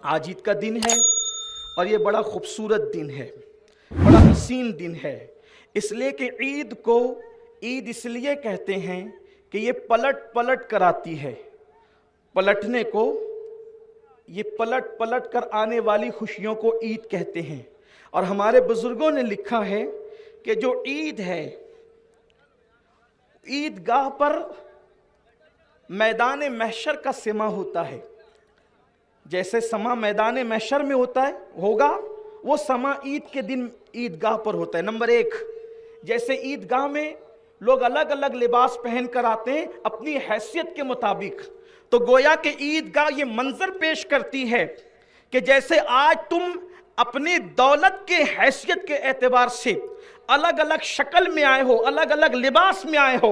آج عید کا دن ہے اور یہ بڑا خوبصورت دن ہے، بڑا حسین دن ہے، اس لیے کہ عید کو عید اس لیے کہتے ہیں کہ یہ پلٹ پلٹ کر آتی ہے، پلٹنے کو، یہ پلٹ پلٹ کر آنے والی خوشیوں کو عید کہتے ہیں۔ اور ہمارے بزرگوں نے لکھا ہے کہ جو عید ہے، عید گاہ پر میدان محشر کا سما ہوتا ہے، جیسے سما میدان محشر میں ہوتا ہے ہوگا، وہ سما عید کے دن عید گاہ پر ہوتا ہے۔ نمبر ایک، جیسے عید گاہ میں لوگ الگ الگ لباس پہن کر آتے ہیں اپنی حیثیت کے مطابق، تو گویا کہ عید گاہ یہ منظر پیش کرتی ہے کہ جیسے آج تم اپنی دولت کے حیثیت کے اعتبار سے الگ الگ شکل میں آئے ہو، الگ الگ لباس میں آئے ہو،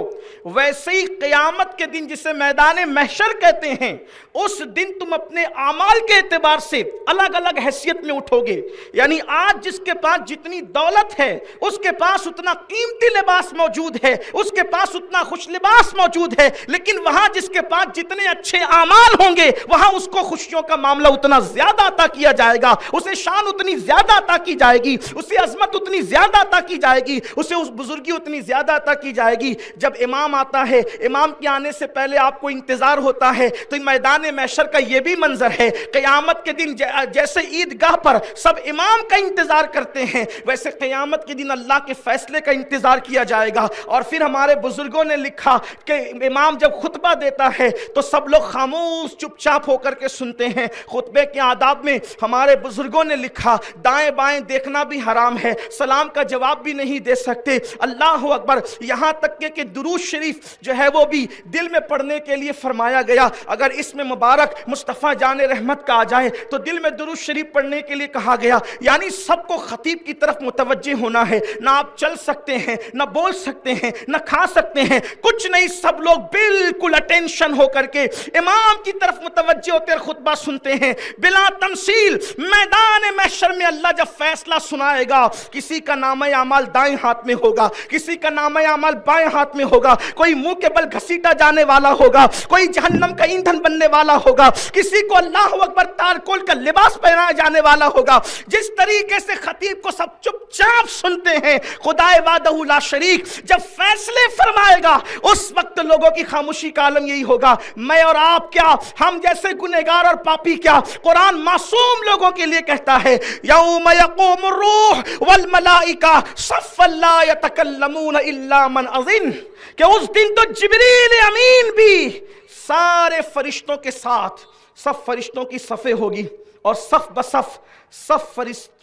ویسے ہی قیامت کے دن جسے میدان محشر کہتے ہیں، اس دن تم اپنے اعمال کے اعتبار سے الگ الگ حیثیت میں اٹھو گے۔ یعنی آج جس کے پاس جتنی دولت ہے اس کے پاس اتنا قیمتی لباس موجود ہے، اس کے پاس اتنا خوش لباس موجود ہے، لیکن وہاں جس کے پاس جتنے اچھے اعمال ہوں گے وہاں اس کو خوشیوں کا معاملہ اتنا زیادہ عطا کیا جائے گا، اسے شان اتنی زیادہ عطا کی جائے گی، اسے عظمت اتنی زیادہ عطا کی جائے گی، اسے اس بزرگی اتنی زیادہ عطا کی جائے گی۔ جب امام آتا ہے، امام کے آنے سے پہلے آپ کو انتظار ہوتا ہے، تو میدان محشر کا یہ بھی منظر ہے۔ قیامت کے دن جیسے عیدگاہ پر سب امام کا انتظار کرتے ہیں، ویسے قیامت کے دن اللہ کے فیصلے کا انتظار کیا جائے گا۔ اور پھر ہمارے بزرگوں نے لکھا کہ امام جب خطبہ دیتا ہے تو سب لوگ خاموش چپ چاپ ہو کر کے سنتے ہیں۔ خطبے کے آداب میں ہمارے بزرگوں نے لکھا دائیں بائیں دیکھنا بھی حرام ہے، سلام کا جواب بھی نہیں دے سکتے، اللہ اکبر، یہاں تک کہ درود شریف جو ہے وہ بھی دل میں پڑھنے کے لیے فرمایا گیا۔ اگر اس میں مبارک مصطفیٰ جان رحمت کا آ جائے تو دل میں درود شریف پڑھنے کے لیے کہا گیا۔ یعنی سب کو خطیب کی طرف متوجہ ہونا ہے، نہ آپ چل سکتے ہیں، نہ بول سکتے ہیں، نہ کھا سکتے ہیں، کچھ نہیں، سب لوگ بالکل اٹینشن ہو کر کے امام کی طرف متوجہ ہوتے اور خطبہ سنتے ہیں بلا تمثیل۔ میدان محشر میں اللہ جب فیصلہ سنائے گا، کسی کا نامہ اعمال دائیں ہاتھ میں ہوگا، کسی کا نامہ اعمال بائیں ہاتھ میں ہوگا، کوئی منہ کے بل گھسیٹا جانے والا ہوگا، کوئی جہنم کا ایندھن بننے والا ہوگا، کسی کو اللہ اکبر تارکول کا لباس پہنایا جانے والا ہوگا۔ جس طریقے سے خطیب کو سب چپ چاپ سنتے ہیں، خدائے وحدہ لا شریک جب فیصلے فرمائے گا اس وقت لوگوں کی خاموشی کا عالم یہی ہوگا۔ میں اور آپ کیا، ہم جیسے گنہگار اور پاپی کیا، قرآن معصوم لوگوں کے لیے کہتا ہے یوم یقوم الروح والملائکہ صفا لا یتکلمون الا من اذن، کہ اس دن تو جبریل امین بھی سارے فرشتوں کے ساتھ، سب فرشتوں کی صفیں ہوگی اور صف بصف سب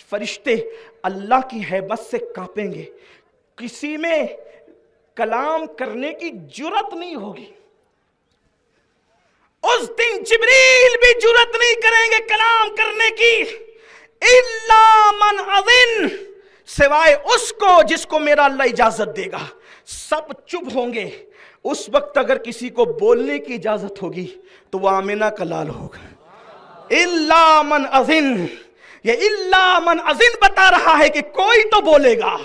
فرشتے اللہ کی ہیبت سے کانپیں گے، کسی میں کلام کرنے کی جرات نہیں ہوگی۔ اس دن جبریل بھی جرات نہیں کریں گے کلام کرنے کی، الا من اذن، سوائے اس کو جس کو میرا اللہ اجازت دے گا۔ سب چپ ہوں گے۔ اس وقت اگر کسی کو بولنے کی اجازت ہوگی تو وہ آمنہ کا لال ہوگا۔ الا من اذن، یہ الا من اذن بتا رہا ہے کہ کوئی تو بولے گا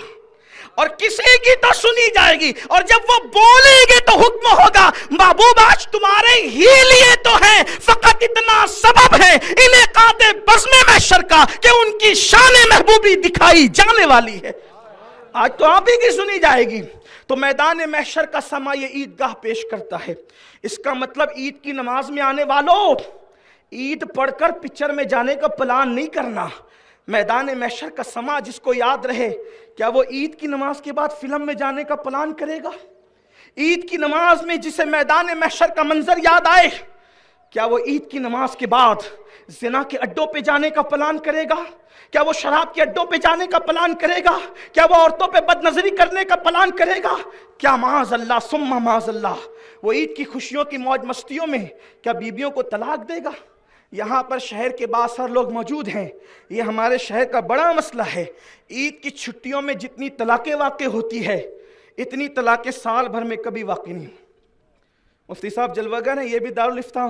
اور کسی کی تو سنی جائے گی، اور جب وہ بولیں گے تو حکم ہوگا محبوب آج تمہارے ہی لیے تو ہے، فقط اتنا سبب ہے انعقاد بزم محشر کا کہ ان کی شان محبوبی دکھائی جانے والی ہے، آج تو آپ ہی کی سنی جائے گی۔ تو میدان محشر کا سما یہ عیدگاہ پیش کرتا ہے۔ اس کا مطلب عید کی نماز میں آنے والوں، عید پڑھ کر پکچر میں جانے کا پلان نہیں کرنا۔ میدان محشر کا سما جس کو یاد رہے، کیا وہ عید کی نماز کے بعد فلم میں جانے کا پلان کرے گا؟ عید کی نماز میں جسے میدان محشر کا منظر یاد آئے، کیا وہ عید کی نماز کے بعد زنا کے اڈوں پہ جانے کا پلان کرے گا؟ کیا وہ شراب کے اڈوں پہ جانے کا پلان کرے گا؟ کیا وہ عورتوں پہ بد نظری کرنے کا پلان کرے گا؟ کیا معاذ اللہ ثم معاذ اللہ وہ عید کی خوشیوں کی موج مستیوں میں کیا بیویوں کو طلاق دے گا؟ یہاں پر شہر کے باہر لوگ موجود ہیں، یہ ہمارے شہر کا بڑا مسئلہ ہے۔ عید کی چھٹیوں میں جتنی طلاقیں واقع ہوتی ہے اتنی طلاقیں سال بھر میں کبھی واقع نہیں۔ مفتی صاحب جلوہ گر ہیں، یہ بھی دارالفتاح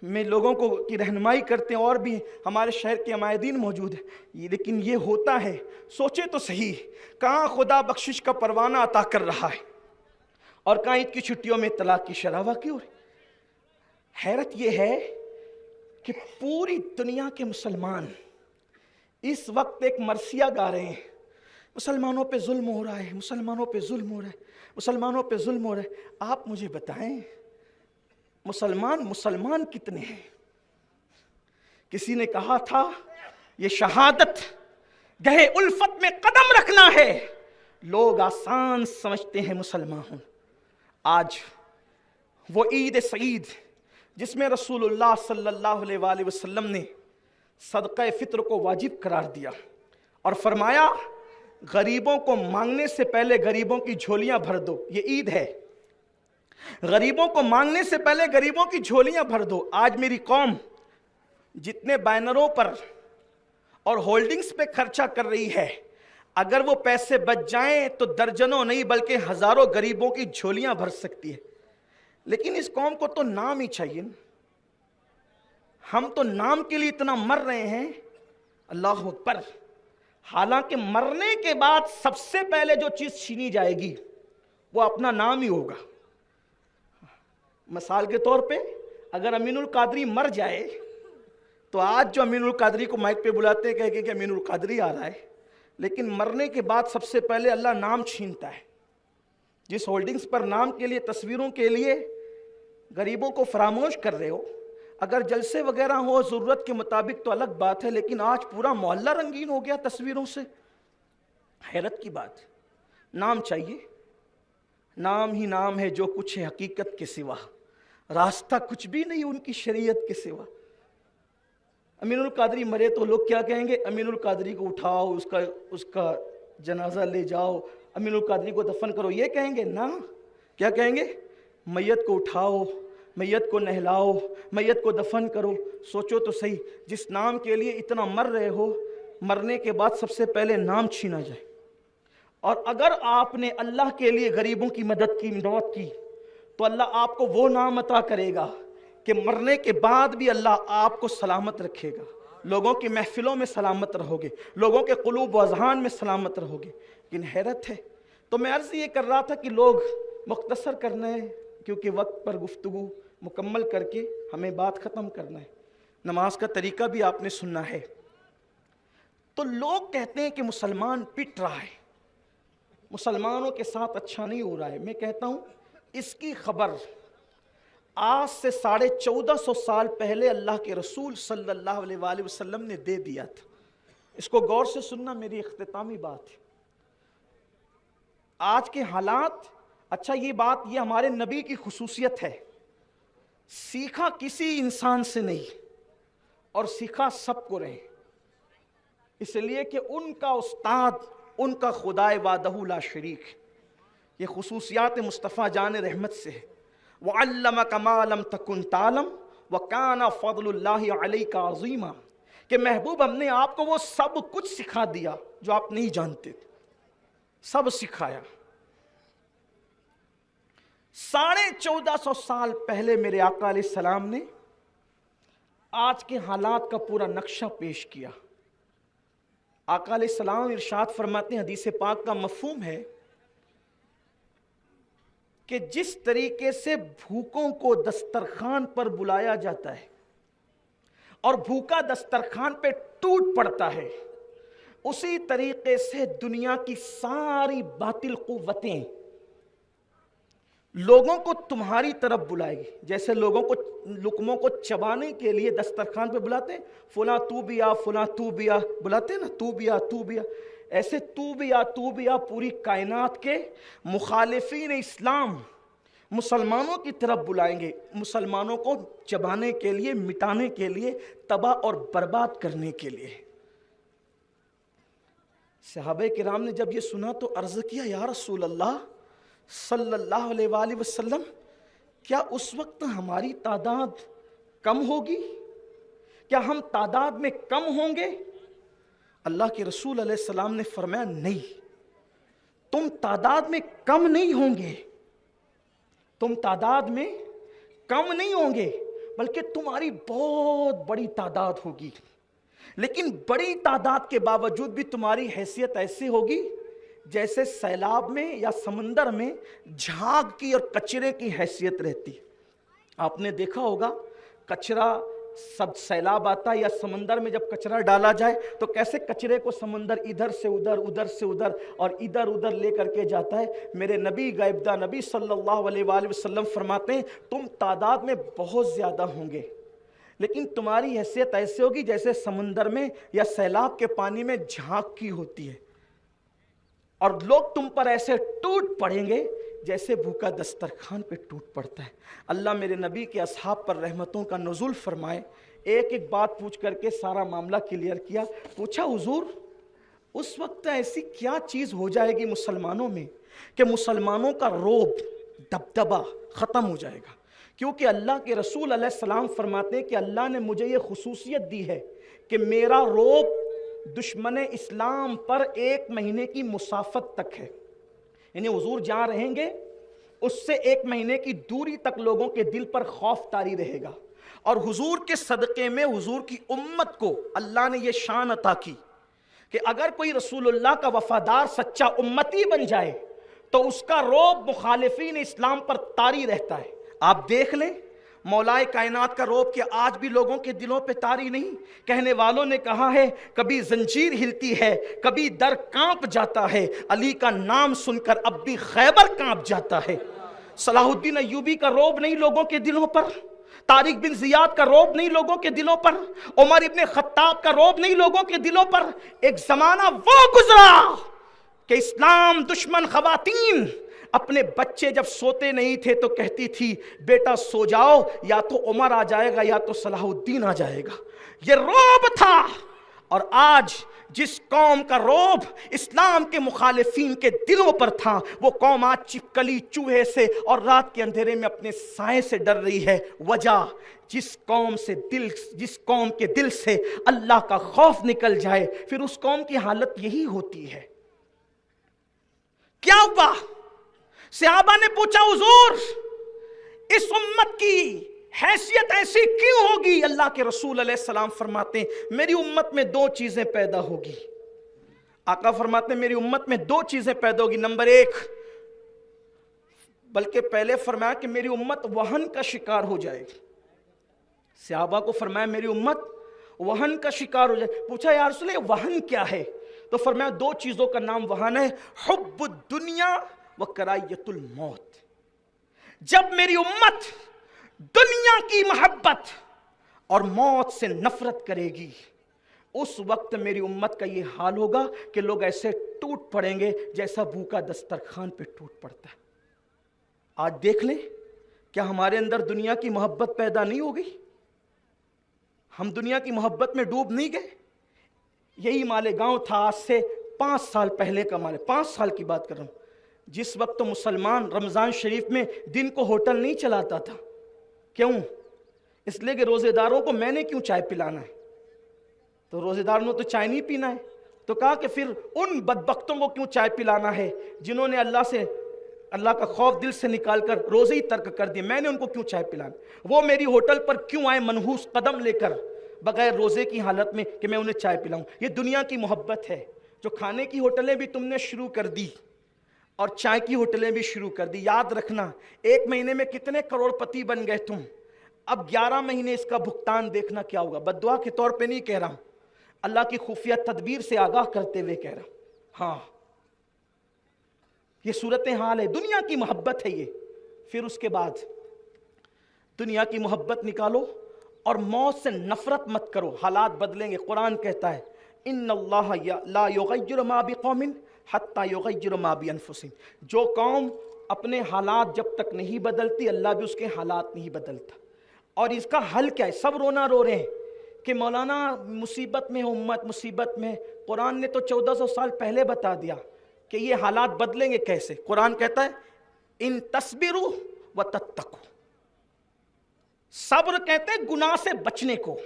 میں لوگوں کو کی رہنمائی کرتے ہیں، اور بھی ہمارے شہر کے عمائدین موجود ہیں، لیکن یہ ہوتا ہے۔ سوچے تو صحیح، کہاں خدا بخشش کا پروانہ عطا کر رہا ہے اور کہاں عید کی چھٹیوں میں طلاق کی شرح واقع ہو رہی۔ حیرت یہ ہے کہ پوری دنیا کے مسلمان اس وقت ایک مرثیہ گا رہے ہیں، مسلمانوں پہ ظلم ہو رہا ہے، مسلمانوں پہ ظلم ہو رہا ہے، مسلمانوں پہ ظلم ہو رہا ہے۔ آپ مجھے بتائیں مسلمان کتنے ہیں؟ کسی نے کہا تھا یہ شہادت گہے الفت میں قدم رکھنا ہے، لوگ آسان سمجھتے ہیں مسلمان ہوں۔ آج وہ عید سعید جس میں رسول اللہ صلی اللہ علیہ وآلہ وسلم نے صدقہ فطر کو واجب قرار دیا اور فرمایا غریبوں کو مانگنے سے پہلے غریبوں کی جھولیاں بھر دو، یہ عید ہے، غریبوں کو مانگنے سے پہلے غریبوں کی جھولیاں بھر دو۔ آج میری قوم جتنے بینروں پر اور ہولڈنگز پہ خرچہ کر رہی ہے، اگر وہ پیسے بچ جائیں تو درجنوں نہیں بلکہ ہزاروں غریبوں کی جھولیاں بھر سکتی ہے۔ لیکن اس قوم کو تو نام ہی چاہیے، ہم تو نام کے لیے اتنا مر رہے ہیں، اللہ اکبر۔ حالانکہ مرنے کے بعد سب سے پہلے جو چیز چھینی جائے گی وہ اپنا نام ہی ہوگا۔ مثال کے طور پہ اگر امین القادری مر جائے تو آج جو امین القادری کو مائک پہ بلاتے ہیں کہہ کہ امین القادری آ رہا ہے، لیکن مرنے کے بعد سب سے پہلے اللہ نام چھینتا ہے۔ جس ہولڈنگز پر نام کے لیے تصویروں کے لیے غریبوں کو فراموش کر رہے ہو، اگر جلسے وغیرہ ہو ضرورت کے مطابق تو الگ بات ہے، لیکن آج پورا محلہ رنگین ہو گیا تصویروں سے۔ حیرت کی بات، نام چاہیے، نام ہی نام ہے جو کچھ ہے حقیقت کے سوا، راستہ کچھ بھی نہیں ان کی شریعت کے سوا۔ امین القادری مرے تو لوگ کیا کہیں گے؟ امین القادری کو اٹھاؤ، اس کا جنازہ لے جاؤ، امین القادری کو دفن کرو، یہ کہیں گے نا؟ کیا کہیں گے؟ میت کو اٹھاؤ، میت کو نہلاؤ، میت کو دفن کرو۔ سوچو تو صحیح، جس نام کے لیے اتنا مر رہے ہو، مرنے کے بعد سب سے پہلے نام چھینا جائے۔ اور اگر آپ نے اللہ کے لیے غریبوں کی مدد کی، مدد کی، تو اللہ آپ کو وہ نام عطا کرے گا کہ مرنے کے بعد بھی اللہ آپ کو سلامت رکھے گا، لوگوں کی محفلوں میں سلامت رہو گے، لوگوں کے قلوب و اذہان میں سلامت رہو گے۔ لیکن حیرت ہے، تو میں عرض یہ کر رہا تھا کہ لوگ مختصر کرنا ہے کیونکہ وقت پر گفتگو مکمل کر کے ہمیں بات ختم کرنا ہے، نماز کا طریقہ بھی آپ نے سننا ہے۔ تو لوگ کہتے ہیں کہ مسلمان پٹ رہا ہے، مسلمانوں کے ساتھ اچھا نہیں ہو رہا ہے۔ میں کہتا ہوں اس کی خبر آج سے 1450 سال پہلے اللہ کے رسول صلی اللہ علیہ وآلہ وسلم نے دے دیا تھا۔ اس کو غور سے سننا، میری اختتامی بات ہے۔ آج کے حالات، اچھا یہ بات یہ ہمارے نبی کی خصوصیت ہے، سیکھا کسی انسان سے نہیں اور سیکھا سب کو رہے، اس لیے کہ ان کا استاد ان کا خدائے وحدہ لا شریک۔ یہ خصوصیات مصطفیٰ جان رحمت سے ہے۔ وَعَلَّمَكَ مَا لَمْ تَكُنْ تَعْلَمْ وَكَانَ فَضْلُ اللَّهِ عَلَيْكَ عَظِيمًا، کہ محبوب ہم نے آپ کو وہ سب کچھ سکھا دیا جو آپ نہیں جانتے تھے، سب سکھایا۔ 1450 سال پہلے میرے آقا علیہ السلام نے آج کے حالات کا پورا نقشہ پیش کیا۔ آقا علیہ السلام ارشاد فرماتے ہیں، حدیث پاک کا مفہوم ہے کہ جس طریقے سے بھوکوں کو دسترخوان پر بلایا جاتا ہے اور بھوکا دسترخوان پہ ٹوٹ پڑتا ہے، اسی طریقے سے دنیا کی ساری باطل قوتیں لوگوں کو تمہاری طرف بلائے گی۔ جیسے لوگوں کو لقموں کو چبانے کے لیے دسترخوان پہ بلاتے ہیں، فلاں تو بھی آ، فلاں تو بھی آ، بلاتے ہیں نا، تو بھی آ، تو بھی آ، ایسے تو بھی آ، تو بھی آ پوری کائنات کے مخالفین اسلام مسلمانوں کی طرف بلائیں گے، مسلمانوں کو چبانے کے لیے، مٹانے کے لیے، تباہ اور برباد کرنے کے لیے۔ صحابہ کرام نے جب یہ سنا تو عرض کیا، یا رسول اللہ صلی اللہ علیہ وآلہ وسلم، کیا اس وقت ہماری تعداد کم ہوگی؟ کیا ہم تعداد میں کم ہوں گے؟ اللہ کے رسول علیہ السلام نے فرمایا، نہیں، تم تعداد میں کم نہیں ہوں گے، تم تعداد میں کم نہیں ہوں گے، بلکہ تمہاری بہت بڑی تعداد ہوگی، لیکن بڑی تعداد کے باوجود بھی تمہاری حیثیت ایسی ہوگی جیسے سیلاب میں یا سمندر میں جھاگ کی اور کچرے کی حیثیت رہتی۔ آپ نے دیکھا ہوگا کچرا سب سیلاب آتا ہے یا سمندر میں جب کچرا ڈالا جائے تو کیسے کچرے کو سمندر ادھر سے ادھر ادھر سے ادھر اور ادھر ادھر لے کر کے جاتا ہے. میرے نبی غیبدہ نبی صلی اللہ علیہ وآلہ وسلم فرماتے ہیں تم تعداد میں بہت زیادہ ہوں گے لیکن تمہاری حیثیت ایسے ہوگی جیسے سمندر میں یا سیلاب کے پانی میں جھانک کی ہوتی ہے, اور لوگ تم پر ایسے ٹوٹ پڑیں گے جیسے بھوکا دسترخوان پہ ٹوٹ پڑتا ہے. اللہ میرے نبی کے اصحاب پر رحمتوں کا نزول فرمائے. ایک ایک بات پوچھ کر کے سارا معاملہ کلیئر کیا. پوچھا حضور اس وقت ایسی کیا چیز ہو جائے گی مسلمانوں میں کہ مسلمانوں کا رعب دبدبہ ختم ہو جائے گا؟ کیونکہ اللہ کے رسول علیہ السلام فرماتے ہیں کہ اللہ نے مجھے یہ خصوصیت دی ہے کہ میرا رعب دشمن اسلام پر 1 مہینے کی مسافت تک ہے. یعنی حضور جہاں رہیں گے اس سے 1 مہینے کی دوری تک لوگوں کے دل پر خوف طاری رہے گا. اور حضور کے صدقے میں حضور کی امت کو اللہ نے یہ شان عطا کی کہ اگر کوئی رسول اللہ کا وفادار سچا امتی بن جائے تو اس کا رعب مخالفین اسلام پر طاری رہتا ہے. آپ دیکھ لیں مولائے کائنات کا رعب کہ آج بھی لوگوں کے دلوں پہ طاری نہیں. کہنے والوں نے کہا ہے کبھی زنجیر ہلتی ہے کبھی در کانپ جاتا ہے, علی کا نام سن کر اب بھی خیبر کانپ جاتا ہے. صلاح الدین ایوبی کا رعب نہیں لوگوں کے دلوں پر, طارق بن زیاد کا رعب نہیں لوگوں کے دلوں پر, عمر ابن خطاب کا رعب نہیں لوگوں کے دلوں پر. ایک زمانہ وہ گزرا کہ اسلام دشمن خواتین اپنے بچے جب سوتے نہیں تھے تو کہتی تھی بیٹا سو جاؤ, یا تو عمر آ جائے گا یا تو صلاح الدین آ جائے گا. یہ رعب تھا. اور آج جس قوم کا رعب اسلام کے مخالفین کے دلوں پر تھا وہ قوم آج چپکلی چوہے سے اور رات کے اندھیرے میں اپنے سائے سے ڈر رہی ہے. وجہ جس قوم کے دل سے اللہ کا خوف نکل جائے پھر اس قوم کی حالت یہی ہوتی ہے. کیا ہوا؟ صحابہ نے پوچھا حضور اس امت کی حیثیت ایسی کیوں ہوگی؟ اللہ کے رسول علیہ السلام فرماتے ہیں میری امت میں 2 چیزیں پیدا ہوگی. آقا فرماتے ہیں میری امت میں 2 چیزیں پیدا ہوگی. نمبر 1, بلکہ پہلے فرمایا کہ میری امت وہن کا شکار ہو جائے گی. صحابہ کو فرمایا میری امت وہن کا شکار ہو جائے. پوچھا یا رسول اللہ وہن کیا ہے؟ تو فرمایا 2 چیزوں کا نام وہن ہے, حب الدنیا و کراہیت الموت. جب میری امت دنیا کی محبت اور موت سے نفرت کرے گی اس وقت میری امت کا یہ حال ہوگا کہ لوگ ایسے ٹوٹ پڑیں گے جیسا بھوکا دسترخوان پہ ٹوٹ پڑتا ہے. آج دیکھ لیں کیا ہمارے اندر دنیا کی محبت پیدا نہیں ہو گئی؟ ہم دنیا کی محبت میں ڈوب نہیں گئے؟ یہی مالیگاؤں تھا آج سے 5 سال پہلے کا 5 سال کی بات کر رہا ہوں, جس وقت تو مسلمان رمضان شریف میں دن کو ہوٹل نہیں چلاتا تھا. کیوں؟ اس لیے کہ روزے داروں کو میں نے کیوں چائے پلانا ہے, تو روزے داروں نے تو چائے نہیں پینا ہے. تو کہا کہ پھر ان بدبختوں کو کیوں چائے پلانا ہے جنہوں نے اللہ کا خوف دل سے نکال کر روزے ہی ترک کر دیے, میں نے ان کو کیوں چائے پلانا. وہ میری ہوٹل پر کیوں آئے منحوس قدم لے کر بغیر روزے کی حالت میں کہ میں انہیں چائے پلاؤں. یہ دنیا کی محبت ہے. جو کھانے کی ہوٹلیں بھی تم نے شروع کر دی اور چائے کی ہوٹلیں بھی شروع کر دی. یاد رکھنا 1 مہینے میں کتنے کروڑ پتی بن گئے تم, اب 11 مہینے اس کا بھگتان دیکھنا کیا ہوگا. بد دعا کے طور پہ نہیں کہہ رہا ہوں, اللہ کی خفیہ تدبیر سے آگاہ کرتے ہوئے کہہ رہا ہوں. ہاں یہ صورتحال ہے, دنیا کی محبت ہے یہ. پھر اس کے بعد دنیا کی محبت نکالو اور موت سے نفرت مت کرو, حالات بدلیں گے. قرآن کہتا ہے ان اللہ لا یغیر ما بقوم حتی یغیر ما بانفسہم. جو قوم اپنے حالات جب تک نہیں بدلتی اللہ بھی اس کے حالات نہیں بدلتا. اور اس کا حل کیا ہے؟ سب رونا رو رہے ہیں کہ مولانا مصیبت میں امت مصیبت میں. قرآن نے تو 1400 سال پہلے بتا دیا کہ یہ حالات بدلیں گے کیسے. قرآن کہتا ہے ان تصبروا وتتقوا. صبر کہتے ہیں گناہ سے بچنے کو.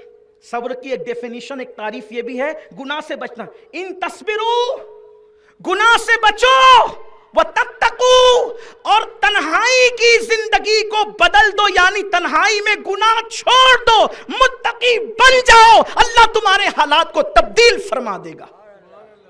صبر کی ایک ڈیفینیشن ایک تعریف یہ بھی ہے گناہ سے بچنا. ان تصبروا گناہ سے بچو وتتقوا اور تنہائی کی زندگی کو بدل دو, یعنی تنہائی میں گناہ چھوڑ دو, متقی بن جاؤ, اللہ تمہارے حالات کو تبدیل فرما دے گا.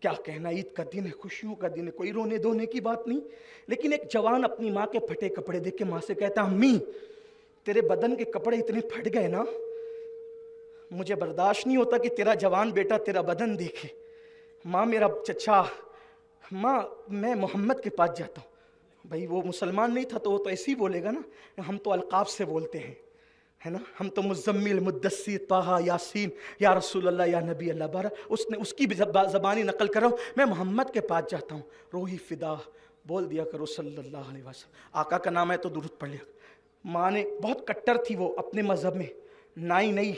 کیا کہنا، عید کا دن ہے، خوشیوں کا دن ہے، کوئی رونے دھونے کی بات نہیں. لیکن ایک جوان اپنی ماں کے پھٹے کپڑے دیکھ کے ماں سے کہتا امی تیرے بدن کے کپڑے اتنے پھٹ گئے نا، مجھے برداشت نہیں ہوتا کہ تیرا جوان بیٹا تیرا بدن دیکھے. ماں میرا چچا، ماں میں محمد کے پاس جاتا ہوں. بھائی وہ مسلمان نہیں تھا تو وہ تو ایسے ہی بولے گا نا، ہم تو القاب سے بولتے ہیں ہے نا، ہم تو مزمل، مدثر، طٰہٰ، یاسین، یا رسول اللہ، یا نبی اللہ بارہ، اس کی زبانی نقل کر رہا ہوں. میں محمد کے پاس جاتا ہوں، روحی فدا، بول دیا کرو صلی اللہ علیہ وسلم، آقا کا نام ہے تو درود پڑھ لیا. ماں نے بہت کٹر تھی وہ اپنے مذہب میں، نہیں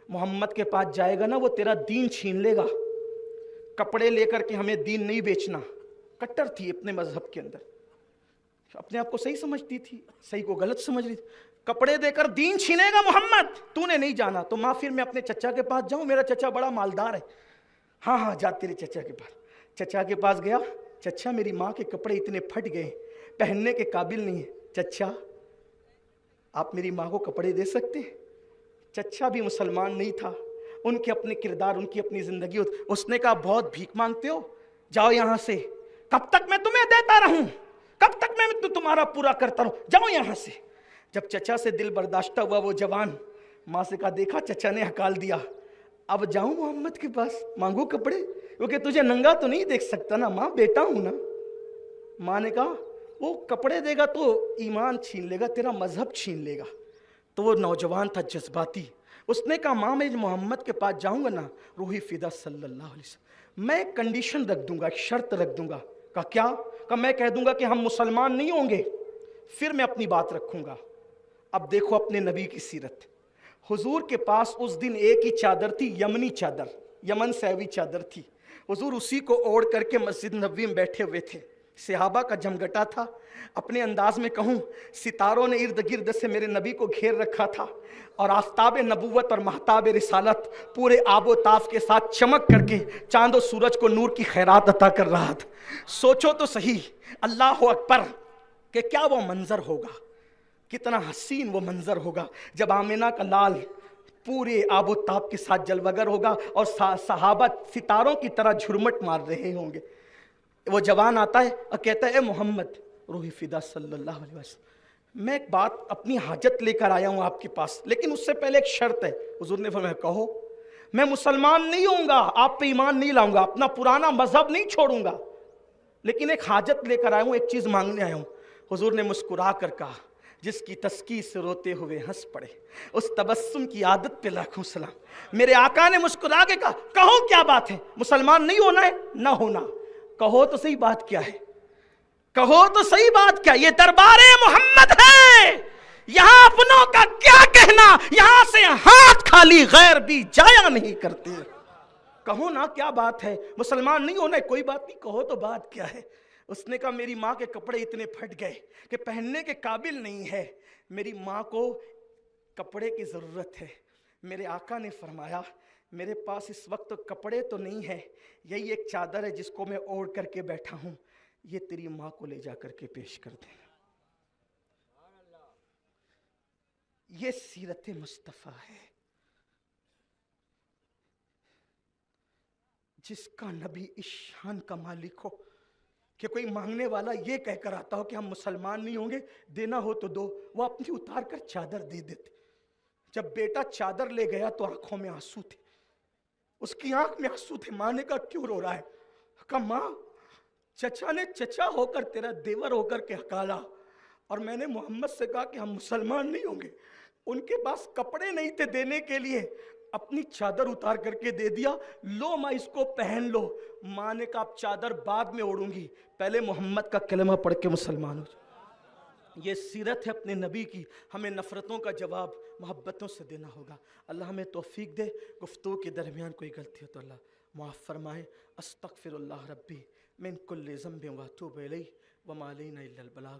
محمد کے پاس جائے گا نا وہ تیرا دین چھین لے گا، کپڑے لے کر کے ہمیں دین نہیں بیچنا. کٹر تھی اپنے مذہب کے اندر، اپنے آپ کو صحیح سمجھتی تھی، صحیح کو غلط سمجھ رہی تھی. کپڑے دے کر دین چھینے گا محمد، تو نے نہیں جانا. تو ماں پھر میں اپنے چچا کے پاس جاؤں، میرا چچا بڑا مالدار ہے. ہاں جا تیرے چچا کے پاس. چچا کے پاس گیا، چچا میری ماں کے کپڑے اتنے پھٹ گئے پہننے کے قابل نہیں ہے. چچا آپ میری ماں کو کپڑے دے سکتے ہیں؟ چچا بھی مسلمان نہیں تھا، ان کے اپنے کردار، ان کی اپنی زندگی. اس نے کہا بہت بھیک مانگتے ہو، جاؤ یہاں سے، کب تک میں تمہیں دیتا رہوں، کب تک میں تمہارا پورا کرتا رہوں، جاؤ یہاں سے. جب چچا سے دل برداشتہ ہوا وہ جوان، ماں سے کہا دیکھا چچا نے ہکال دیا، اب جاؤں محمد کے پاس مانگو کپڑے، کیونکہ تجھے ننگا تو نہیں دیکھ سکتا نا ماں، بیٹا ہوں نا. ماں نے کہا وہ کپڑے دے گا تو ایمان چھین لے گا، تیرا مذہب چھین لے گا. تو وہ نوجوان تھا جذباتی، اس نے کہا ماں میں محمد کے پاس جاؤں گا نا، روحی فدا صلی اللہ علیہ وسلم، میں ایک کنڈیشن رکھ دوں گا، ایک شرط رکھ دوں گا. کہا کیا؟ کہا میں کہہ دوں گا کہ ہم مسلمان نہیں ہوں گے، پھر میں اپنی بات رکھوں گا. اب دیکھو اپنے نبی کی سیرت. حضور کے پاس اس دن ایک ہی چادر تھی، یمنی چادر، یمن سے ہوئی چادر تھی. حضور اسی کو اوڑھ کر کے مسجد نبوی میں بیٹھے ہوئے تھے. صحابہ کا جمگٹا تھا. اپنے انداز میں کہوں، ستاروں نے ارد گرد سے میرے نبی کو گھیر رکھا تھا، اور آفتاب نبوت اور مہتاب رسالت پورے آب و تاف کے ساتھ چمک کر کے چاند و سورج کو نور کی خیرات عطا کر رہا تھا. سوچو تو صحیح، اللہ اکبر، کہ کیا وہ منظر ہوگا، کتنا حسین وہ منظر ہوگا جب آمینہ کا لال پورے آب و تاب کے ساتھ جلوگر ہوگا اور صحابہ ستاروں کی طرح جھرمٹ مار رہے ہوں گے. وہ جوان آتا ہے اور کہتا ہے اے محمد، روح فدا صلی اللہ علیہ وسلم، میں ایک بات اپنی حاجت لے کر آیا ہوں آپ کے پاس، لیکن اس سے پہلے ایک شرط ہے. حضور نے فرمایا کہو. میں مسلمان نہیں ہوں گا، آپ پہ ایمان نہیں لاؤں گا، اپنا پرانا مذہب نہیں چھوڑوں گا، لیکن ایک حاجت لے کر آیا ہوں، ایک چیز مانگنے آیا ہوں. حضور نے مسکرا کر کہا، جس کی تسکی سے روتے ہوئے ہنس پڑے، اس تبسم کی عادت پہ لاکھوں سلام. میرے آقا نے مسکرا کے کہا کہو کیا بات ہے، مسلمان نہیں ہونا ہے نہ ہونا، کہو تو صحیح بات کیا ہے، کہو تو صحیح بات کیا. یہ دربار محمد ہے، یہاں اپنوں کا کیا کہنا، یہاں سے ہاتھ خالی غیر بھی جایا نہیں کرتے. کہو نا کیا بات ہے، مسلمان نہیں ہونا ہے، کوئی بات نہیں، کہو تو بات کیا ہے. اس نے کہا میری ماں کے کپڑے اتنے پھٹ گئے کہ پہننے کے قابل نہیں ہے، میری ماں کو کپڑے کی ضرورت ہے. میرے آقا نے فرمایا میرے پاس اس وقت کپڑے تو نہیں ہے، یہی ایک چادر ہے جس کو میں اوڑھ کر کے بیٹھا ہوں، یہ تیری ماں کو لے جا کر کے پیش کر دیں. یہ سیرت مصطفیٰ ہے، جس کا نبی اس شان کا مالک ہو کہ کوئی مانگنے والا یہ کہہ کر آتا ہو کہ ہم مسلمان نہیں ہوں گے، دینا ہو تو دو، وہ اپنی اتار کر چادر دے دیتے. جب بیٹا چادر لے گیا تو آنکھوں میں آنسو تھے، اس کی آنکھ میں آنسو تھے. ماں نے کہا کیوں رو رہا ہے؟ کہا ماں چچا نے چچا ہو کر تیرا دیور ہو کر کے ہکالا، اور میں نے محمد سے کہا کہ ہم مسلمان نہیں ہوں گے، ان کے پاس کپڑے نہیں تھے دینے کے لیے، اپنی چادر اتار کر کے دے دیا، لو ماں اس کو پہن لو. ماں نے کہا اب چادر بعد میں اوڑھوں گی، پہلے محمد کا کلمہ پڑھ کے مسلمان ہو جائے. یہ سیرت ہے اپنے نبی کی. ہمیں نفرتوں کا جواب محبتوں سے دینا ہوگا. اللہ ہمیں توفیق دے. گفتگو کے درمیان کوئی غلطی ہو تو اللہ معاف فرمائے. استغفر اللہ ربی من کل ذنب واتوب الیہ وما علینا الا البلاغ.